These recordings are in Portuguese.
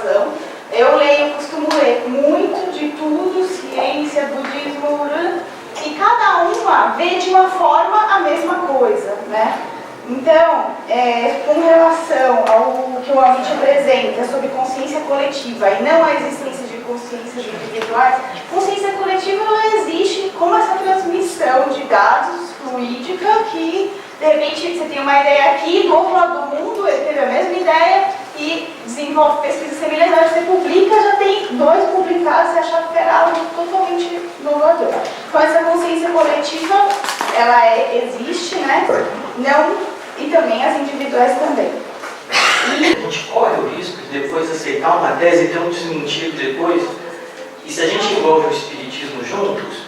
razão. Eu costumo ler muito de tudo, ciência, budismo, e cada uma vê de uma forma a mesma coisa, né? Então, com relação ao que o Amit apresenta sobre consciência coletiva e não a existência de consciências individuais, consciência coletiva ela existe como essa transmissão de dados fluídica que, de repente, você tem uma ideia aqui, do outro lado do mundo, ele teve a mesma ideia e desenvolve pesquisa semelhante, você publica, já tem 2 publicados, você achava que era algo totalmente inovador. Então, essa consciência coletiva, ela existe, né? Não... E também as individuais também. A gente corre o risco de depois aceitar uma tese e ter um desmentido depois. E se a gente envolve o espiritismo juntos,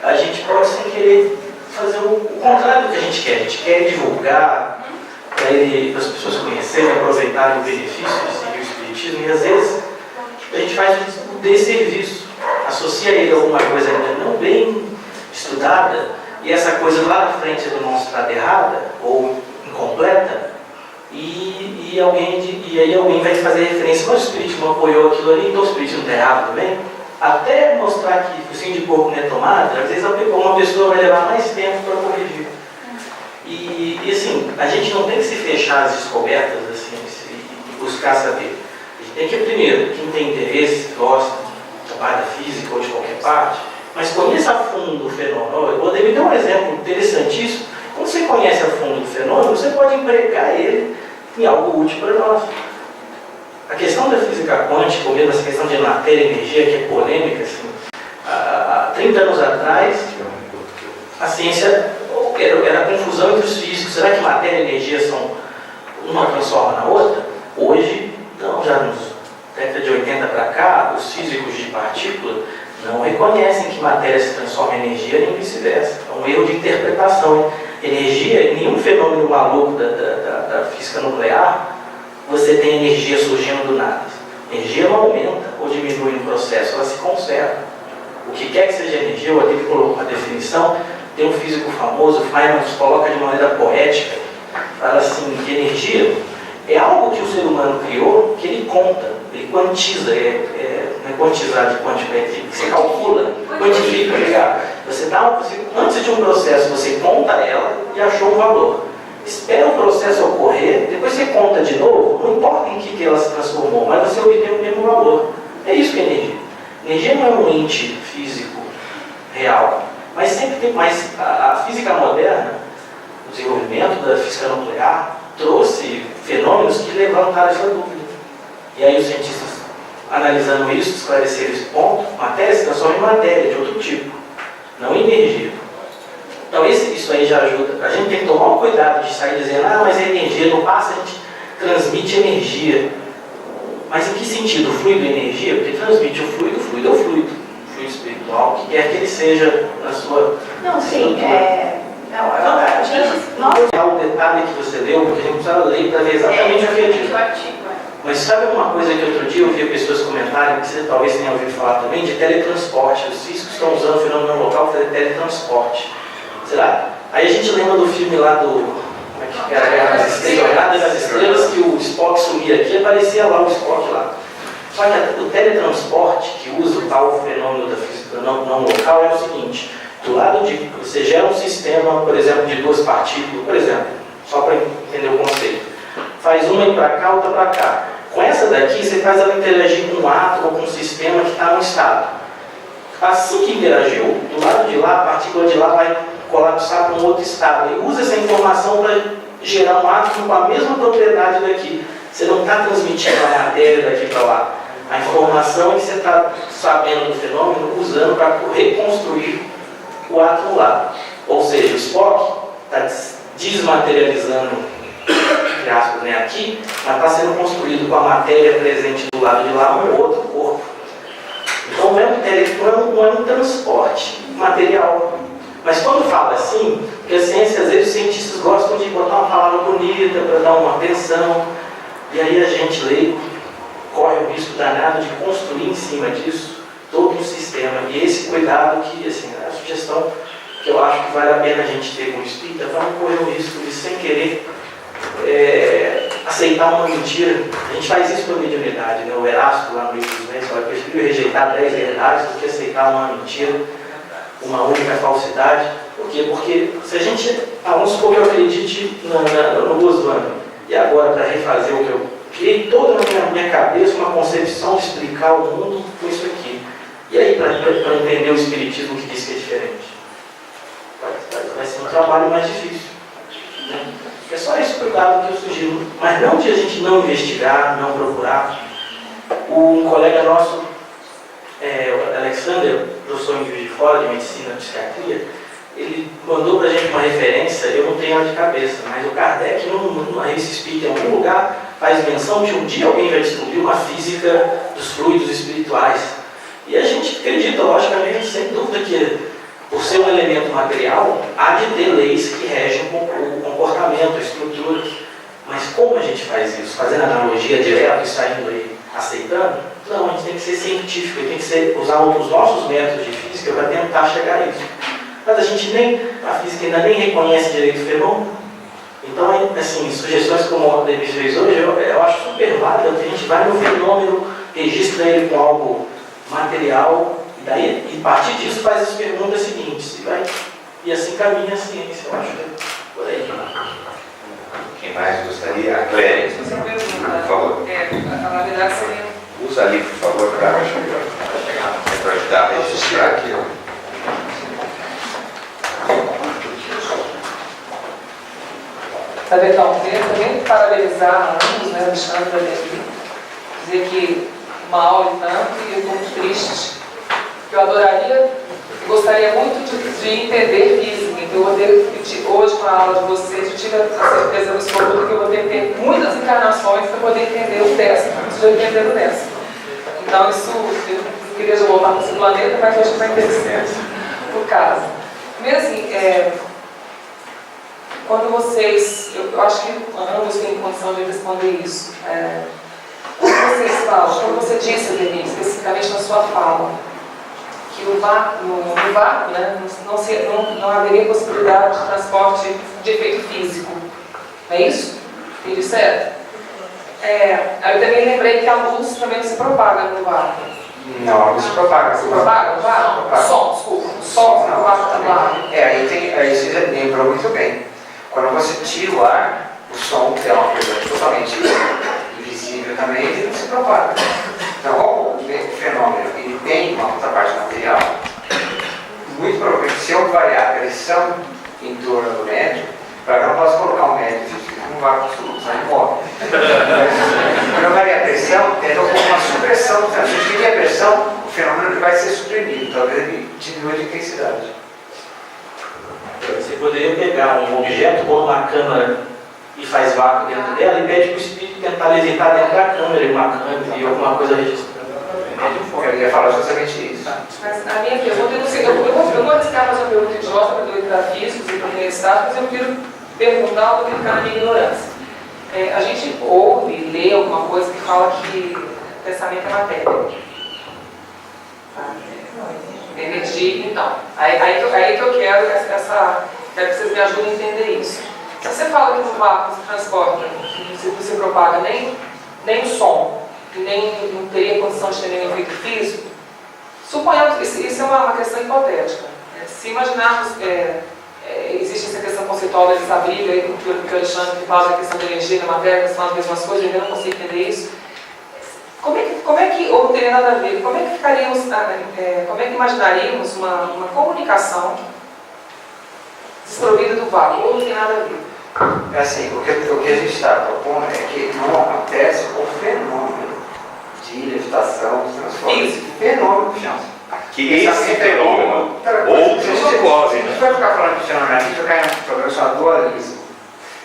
a gente pode sem querer fazer o contrário do que a gente quer. A gente quer divulgar, para as pessoas conhecerem, aproveitarem o benefício de seguir o espiritismo. E às vezes a gente faz um desserviço. Associa ele a alguma coisa ainda não bem estudada, e essa coisa lá na frente é demonstrada errada, ou incompleta, e aí alguém vai fazer referência, mas o espiritismo apoiou aquilo ali, então o espiritismo está errado também, até mostrar que o focinho de porco não é tomada, às vezes uma pessoa vai levar mais tempo para corrigir. E assim, a gente não tem que se fechar às descobertas assim, e buscar saber. A gente tem que, primeiro, quem tem interesse, gosta da parte da física ou de qualquer parte, mas conheça a fundo o fenômeno. O Odemir deu um exemplo interessantíssimo. Quando você conhece a fundo o fenômeno, você pode empregar ele em algo útil para nós. A questão da física quântica, ou mesmo essa questão de matéria e energia, que é polêmica, assim, há 30 anos atrás, a ciência era a confusão entre os físicos. Será que matéria e energia são uma transforma na outra? Hoje, então, já nos décadas de 80 para cá, os físicos de partícula não reconhecem que matéria se transforma em energia, nem vice-versa. É um erro de interpretação. Energia, em nenhum fenômeno maluco da física nuclear, você tem energia surgindo do nada. Energia não aumenta ou diminui no processo, ela se conserva. O que quer que seja energia, eu aqui colocou uma definição, tem um físico famoso, Feynman, coloca de maneira poética, fala assim, que energia é algo que o ser humano criou, que ele conta, ele quantiza, não é quantizar de quântica, é que você calcula, quantifica, ligado? Antes de um processo, você conta ela e achou um valor. Espera o processo ocorrer, depois você conta de novo, não importa em que ela se transformou, mas você obtém o mesmo valor. É isso que é energia. Energia não é um ente físico real, mas sempre tem mais. A física moderna, o desenvolvimento da física nuclear, trouxe fenômenos que levantaram essa dúvida. E aí os cientistas, analisando isso, esclareceram esse ponto, matéria se transforma em matéria de outro tipo, não em energia. Então isso aí já ajuda. A gente tem que tomar um cuidado de sair dizendo, mas é energia, no passo a gente transmite energia. Mas em que sentido? Fluido é energia? Porque transmite o fluido é o fluido. O fluido espiritual, que quer que ele seja na sua... Não, sim, a gente... O detalhe que você leu, porque a gente precisava ler para ver exatamente o que é dito. Mas sabe uma coisa que outro dia eu vi pessoas comentarem, que você talvez tenha ouvido falar também, de teletransporte. Os físicos estão usando o fenômeno local para teletransporte. Será? Aí a gente lembra do filme lá do... Como é que era? Guerra das Estrelas, Jornada das Estrelas, que o Spock sumia aqui e aparecia lá o Spock lá. Só que o teletransporte, que usa o tal fenômeno da física não local, é o seguinte: do lado de... Você gera um sistema, por exemplo, de 2 partículas, por exemplo, só para entender o conceito. Faz uma ir para cá, outra para cá. Com essa daqui, você faz ela interagir com um átomo ou com um sistema que está no estado. Assim que interagiu, do lado de lá, a partícula de lá vai colapsar para um outro estado. E usa essa informação para gerar um átomo com a mesma propriedade daqui. Você não está transmitindo a matéria daqui para lá. A informação é que você está sabendo do fenômeno, usando para reconstruir o átomo lá. Ou seja, o Spock está desmaterializando, entre aspas, né, aqui, mas está sendo construído com a matéria presente do lado de lá um outro corpo. Então não é um transporte material. Mas quando fala assim, porque a ciência, às vezes os cientistas gostam de botar uma palavra bonita para dar uma atenção, e aí a gente leigo corre o risco danado de construir em cima disso todo um sistema. E esse cuidado que, assim, é a sugestão que eu acho que vale a pena a gente ter como espírita, vamos correr o risco de, sem querer, aceitar uma mentira. A gente faz isso por mediunidade, né? O Erasto, lá no livro dos Médios, fala que eu prefiro rejeitar 10 verdades do que aceitar uma mentira, uma única falsidade. Por quê? Porque se a gente, vamos supor que eu acredite no Goswami, e agora, para refazer o que eu criei toda na minha cabeça, uma concepção de explicar o mundo com isso aqui. E aí, para entender o Espiritismo que diz que é diferente? Vai ser um trabalho mais difícil. Né? É só esse cuidado que eu sugiro. Mas não de a gente não investigar, não procurar. Um colega nosso, o Alexander, professor em Juiz de Fora, de Medicina e Psiquiatria, ele mandou para a gente uma referência, eu não tenho ela de cabeça, mas o Kardec, numa revista espírita, em algum lugar, faz menção que um dia alguém vai descobrir uma física dos fluidos espirituais. E a gente acredita, logicamente, sem dúvida, que por ser um elemento material, há de ter leis que regem o comportamento, a estrutura. Mas como a gente faz isso? Fazendo analogia direto e saindo aí, aceitando? Não, a gente tem que ser científico, tem que usar os nossos métodos de física para tentar chegar a isso. Mas a física ainda nem reconhece direito o fenômeno. Então, assim, sugestões como a Denise fez hoje, eu acho super válida, que a gente vai no fenômeno, registra ele com algo material, e a partir disso faz as perguntas seguintes, e assim caminha a ciência, eu acho que é por aí. Quem mais gostaria? A Cléria, por favor. Na verdade seria... Usa ali, por favor, para ajudar a registrar aqui. Então, queria também parabenizar ambos, né, Alexandre e Ademir, dizer que uma aula e tanto, e eu estou muito triste, que eu adoraria, gostaria muito de entender física. Então, eu vou ter, hoje, com a aula de vocês, eu tive a certeza absoluta que eu vou ter que ter muitas encarnações para poder entender o décimo, se eu entender o décimo. Então, isso, eu queria já voltar para esse planeta, mas hoje está interessante o caso. Primeiro, assim, quando vocês, eu acho que ambos têm condição de responder isso. Quando vocês falam, quando você disse, Denise, especificamente na sua fala, que no vácuo, né, não haveria possibilidade de transporte de efeito físico. Não é isso? Entendi certo? Eu também lembrei que a luz também não se propaga no vácuo. Não, a luz se propaga. Se propaga no vácuo? O som, desculpa. O som no vácuo também. Aí você já lembrou muito bem. Quando você tira o ar, o som, que é uma coisa totalmente invisível também, ele não se propaga. Então, como o fenômeno ele tem uma contraparte material, muito provavelmente, se eu variar a pressão em torno do médio, eu não posso colocar um médio num vácuo absoluto, sai de morre. Quando eu variar a pressão, eu estou com uma supressão. Se eu diminuir a pressão, o fenômeno vai ser suprimido, talvez ele diminua de intensidade. Você poderia pegar um objeto, pôr uma câmara e faz vácuo dentro dela e pede para o espírito tentar levitar dentro da câmera, uma câmera e alguma coisa registrando. Eu ia falar justamente isso. Mas a minha pergunta, eu vou arriscar fazer uma pergunta idiota para dois metafísicos e para universidade, mas eu quero perguntar do que ficar na minha ignorância. A gente ouve, lê alguma coisa que fala que pensamento é matéria. Energia, então. Aí que eu quero quero que vocês me ajudem a entender isso. Se você fala que no vácuo se transporta, não se propaga nem o som, e nem não teria condição de ter nenhum efeito físico, suponhamos, isso é uma questão hipotética. Se imaginarmos, existe essa questão conceitual da Isabriga, que o Alexandre fala da questão da energia, da matéria, que são as mesmas coisas, eu não consigo entender isso. Como é que, ou não teria nada a ver, como é que ficaríamos, como é que imaginaríamos uma comunicação desprovida do vácuo, ou não tem nada a ver? Assim, o que a gente está propondo é que não acontece o fenômeno de levitação, de transformação. Isso. Fenômeno, chama. Aqui esse fenômeno, outros não ocorrem. A gente vai ficar falando de fenômeno, a gente vai cair num problema chamado dualismo.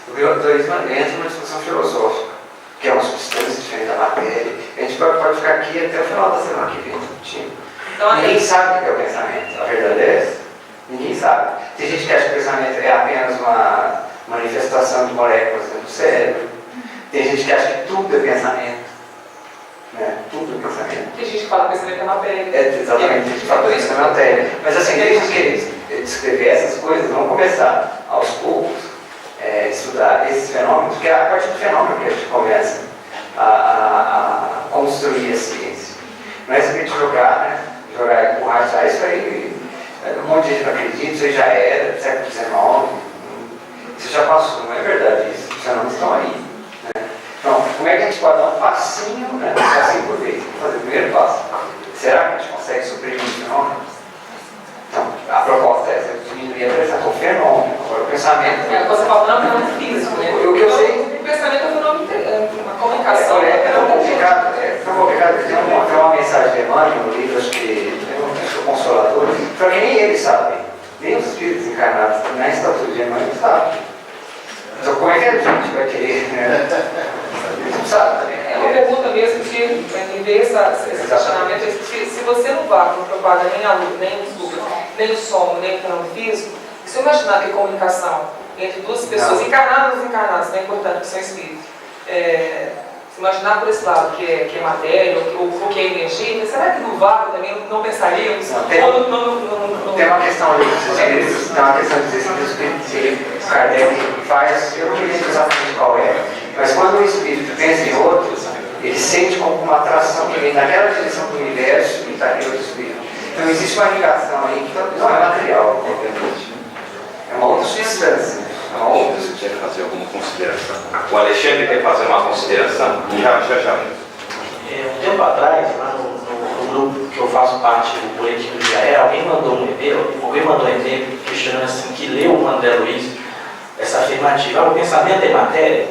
O dualismo entra numa discussão filosófica, que é uma substância diferente da matéria. A gente pode ficar aqui até o final da semana que vem discutindo. Então, ninguém sabe o que é o pensamento. A verdade é essa. Ninguém sabe. Tem gente que acha que o pensamento é apenas uma manifestação de moléculas dentro do cérebro. Tem gente que acha que tudo é pensamento. Né? Tudo é pensamento. Tem gente que fala que pensamento é matéria. Exatamente, tem gente que fala que pensamento é matéria. Mas assim, desde que eles descrever essas coisas, vão começar aos poucos, estudar esses fenômenos, porque é a partir do fenômeno que a gente começa a construir a ciência. Não é simplesmente jogar, né? Jogar e empurrar, isso aí, um monte de gente não acredita, isso aí já era, século XIX, isso já passou, não é verdade isso, os fenômenos estão aí. Né? Então, como é que a gente pode dar um passinho, né? Um passinho por vez, fazer o primeiro passo? Será que a gente consegue suprimir o fenômeno? Então, a proposta é essa, diminuir a pressão, o fenômeno, agora o pensamento. É, você fala, não é um fenômeno físico, né? O que eu sei. O pensamento é um fenômeno, uma comunicação. É tão complicado, tem uma mensagem de Emmanuel no livro, acho que é o Consolador, só que nem ele sabe, nem os espíritos encarnados, na estatura de Emmanuel sabem. Então, como é que a gente vai querer, né? Eles não sabem também. É uma pergunta mesmo que me vê esse questionamento. Se você no vácuo não propaga nem a luz, nem o som, nem o fenômeno físico, se eu imaginar que a comunicação entre duas pessoas encarnadas ou desencarnadas, não é importante que são espíritos, se imaginar por esse lado que é matéria ou que é energia, será que no vácuo também não pensaríamos? Tem uma questão ali dos espíritos, tem uma questão de dizer se o espírito, o Kardec faz, eu não me lembro exatamente qual é, mas quando o espírito pensa em outros, ele sente como uma atração que vem naquela direção do universo e está em outro espírito. Então existe uma ligação aí que não é material, obviamente. É uma outra substância. Você quer fazer alguma consideração? O Alexandre quer fazer uma consideração? Já. Um tempo atrás, lá no grupo que eu faço parte, o Boletim do Israel, alguém mandou um e-mail questionando assim, que leu o André Luiz, essa afirmativa, o pensamento é matéria?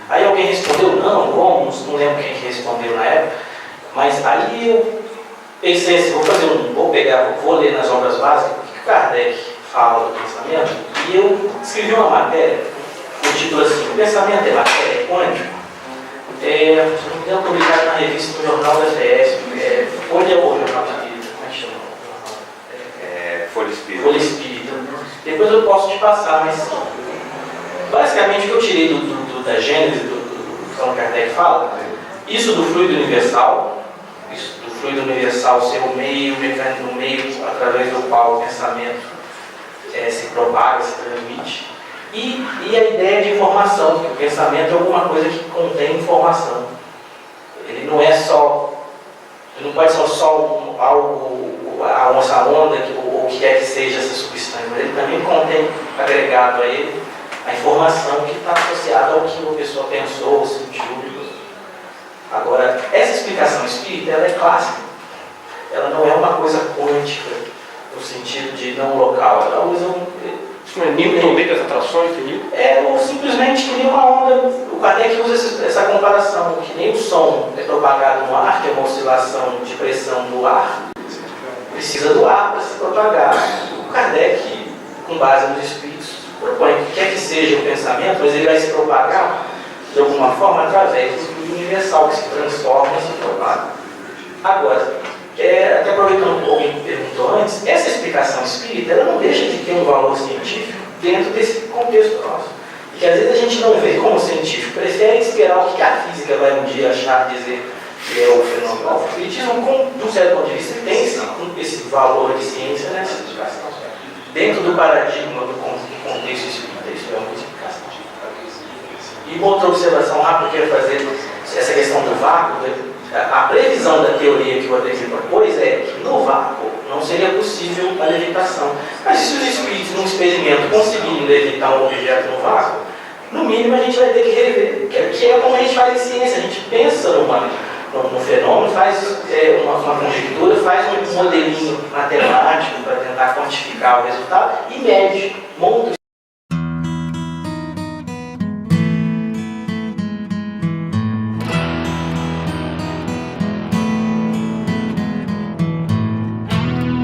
Aí alguém respondeu, não lembro quem respondeu na época, mas aí eu pensei assim, vou ler nas obras básicas o que Kardec fala do pensamento, e eu escrevi uma matéria, com o título assim, o pensamento é matéria, é quântico. Se não me engano, publicado na revista do Jornal da FES, Folha ou Jornal Espírita, como é que chama? Folha Espírita. Folha Espírita. Depois eu posso te passar, mas basicamente o que eu tirei da Gênese do Allan Kardec fala, isso do fluido universal, ser o mecanismo através do qual o pensamento se propaga, se transmite, e a ideia de informação, que o pensamento é alguma coisa que contém informação. Ele não pode ser só essa onda, ou o que quer que seja essa substância, mas ele também contém agregado a ele a informação que está associada ao que a pessoa pensou, sentiu. Agora, essa explicação espírita, ela é clássica. Ela não é uma coisa quântica, no sentido de não local. Ela usa Newton lei das atrações, ou simplesmente que nem uma onda. O Kardec usa essa comparação, que nem o som é propagado no ar, que é uma oscilação de pressão do ar, precisa do ar para se propagar. O Kardec, com base nos espíritos, propõe que quer que seja o pensamento, mas ele vai se propagar de alguma forma através do universal, que se transforma e se propaga. Agora, até aproveitando o que alguém perguntou antes, essa explicação espírita ela não deixa de ter um valor científico dentro desse contexto nosso. E que às vezes a gente não vê como científico, prefere esperar o que a física vai um dia achar dizer que é o fenômeno. O espiritismo, de um certo ponto de vista, tem esse valor de ciência nessa explicação. Dentro do paradigma do contexto espírita, isso é uma explicação. E uma outra observação rápida que eu quero fazer, essa questão do vácuo, a previsão da teoria que o Ademir propôs é que no vácuo não seria possível a levitação. Mas se os espíritos, num experimento, conseguirem levitar um objeto no vácuo, no mínimo a gente vai ter que rever, que é como a gente faz em ciência. A gente pensa num fenômeno, faz uma conjectura, faz um modelinho matemático para tentar quantificar o resultado e mede, monta o